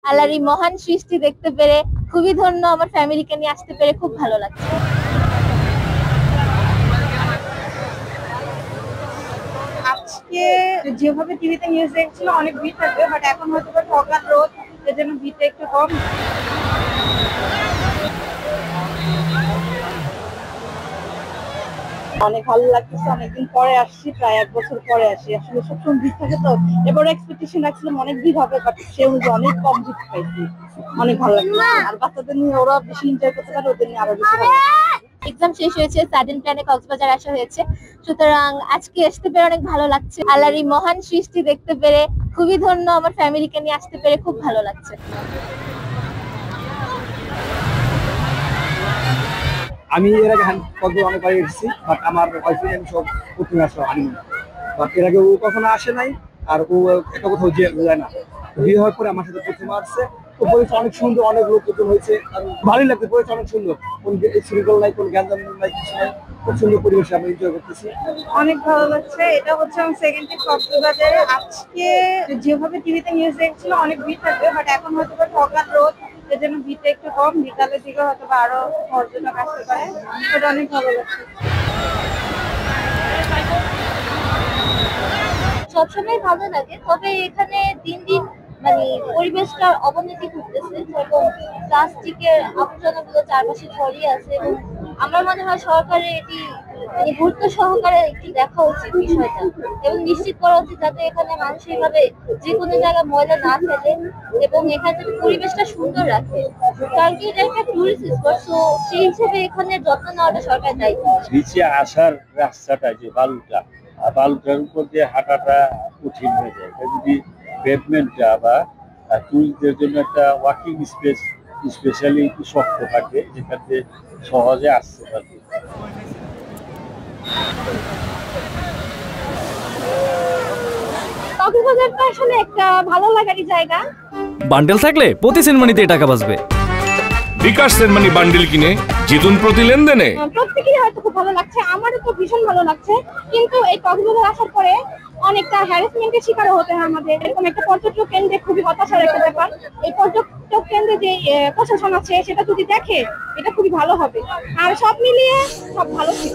আল্লাহর এই মহান সৃষ্টি দেখতে পেরে খুবই ধন্য। আমার ফ্যামিলিকে নিয়ে আসতে পেরে খুব ভালো লাগছে। আজকে যেভাবে টিভিতে নিউজ দেখছিল অনেক ভিড় থাকবে, বাট এখন হয়তো সকাল রোদ, এর জন্য ভিড়টা একটু কম। অনেক ভালো লাগতেছে, অনেকদিন পরে আসছি, প্রায় 1 বছর পরে আসি। আসলে সবসময় ভিড় থাকে তো, এবার এক্সপেকটেশন রাখছিলাম অনেক ভিড় হবে, বাট সে অনুযায়ী অনেক কম ভিড় পাইছি। অনেক ভালো লাগছে, আর বাচ্চাদের নিয়ে ওরা বেশি এনজয় করতে পারে, ওদের নিয়ে আরো বেশি ভালো লাগছে। এক্সাম শেষ হয়েছে, সাডেন প্ল্যানে কক্সবাজার আসা হয়েছে, সুতরাং আজকে আসতে পেরে অনেক ভালো লাগছে। আল্লাহর এই মহান সৃষ্টি দেখতে পেরে খুবই ধন্য। আমার ফ্যামিলিকে নিয়ে আসতে পেরে খুব ভালো লাগছে। আমি এর আগে কক্সবাজার অনেকবার এসেছি, বাট আমার ওয়াইফাই আমি সব প্রথমে আসলাম হানিমুন। বাট এর আগে ও কখনো আসে নাই, আর ও একটা কোথাও যায় না। বিয়ে হওয়ার পরে আমার সাথে প্রথমে আসছে। তো পরিবেশ অনেক সুন্দর, অনেক লোকজন হয়েছে, আর ভালোই লাগছে। পরিবেশ অনেক সুন্দর, কোন শৃঙ্খল নাই, কোন গ্যাঞ্জাম নাই, কিছু নাই। খুব সুন্দর পরিবেশ, আমি এনজয় করতেছি। অনেক ভালো লাগছে। এটা হচ্ছে আমার সেকেন্ড ট্রিপ কক্সবাজারে। আজকে যেভাবে টিভিতে নিউজ দেখছিল অনেক ভিড় থাকবে, বাট এখন হয়তো সকাল রোদ, এর জন্য ভিড়টা একটু কম। বিকালের দিকে হয়তো আরো পর্যটক আসতে পারে, সেটা অনেক ভালো লাগছে। সবসময় ভালো লাগে, তবে এখানে দিন দিন মানে পরিবেশটার অবনতি ঘটতেছে, যেরকম প্লাস্টিকের আবর্জনাগুলো চারপাশে ছড়িয়ে আছে, এবং আমার মনে হয় সরকারের এটি মানে গুরুত্ব সহকারে একটু দেখা উচিত বিষয়টা, এবং নিশ্চিত করা উচিত যাতে এখানে মানুষ এইভাবে যে কোনো জায়গায় ময়লা না ফেলে, এবং এখানে পরিবেশটা সুন্দর রাখে। কারণ কি এটা একটা টুরিস্ট স্পট, তো সেই হিসেবে এখানে যত্ন নেওয়াটা সরকারের দায়িত্ব। নিচে আসার রাস্তাটা যে বালুটা, বালুটার উপর দিয়ে হাঁটাটা কঠিন হয়ে যায়। যদি পেভমেন্টটা বা টুরিস্টদের জন্য একটা ওয়াকিং স্পেস স্পেশালি একটু শক্ত থাকে, যেটাতে সহজে আসতে পারবে। কক্সবাজারটা আসলে একটা ভালো লাগারই জায়গা। বান্ডেল থাকলে প্রতি সেনমানিতে টাকা বাঁচবে। বিকাশ সেনমানি বান্ডেল কিনে জিতুন প্রতি লেনদেনে। প্রত্যেকেরই হয়তো খুব ভালো লাগছে, আমারও তো ভীষণ ভালো লাগছে। কিন্তু এই কক্সবাজার আসার পরে অনেকটা হ্যারাসমেন্টের শিকার হতে হয় আমাদের। এরকম একটা পর্যটক কেন্দ্রে খুবই হতাশার একটা ব্যাপার। এই পর্যটক কেন্দ্রে যে প্রশাসন আছে সেটা যদি দেখে, এটা খুবই ভালো হবে। আর সব মিলিয়ে সব ভালো ছিল।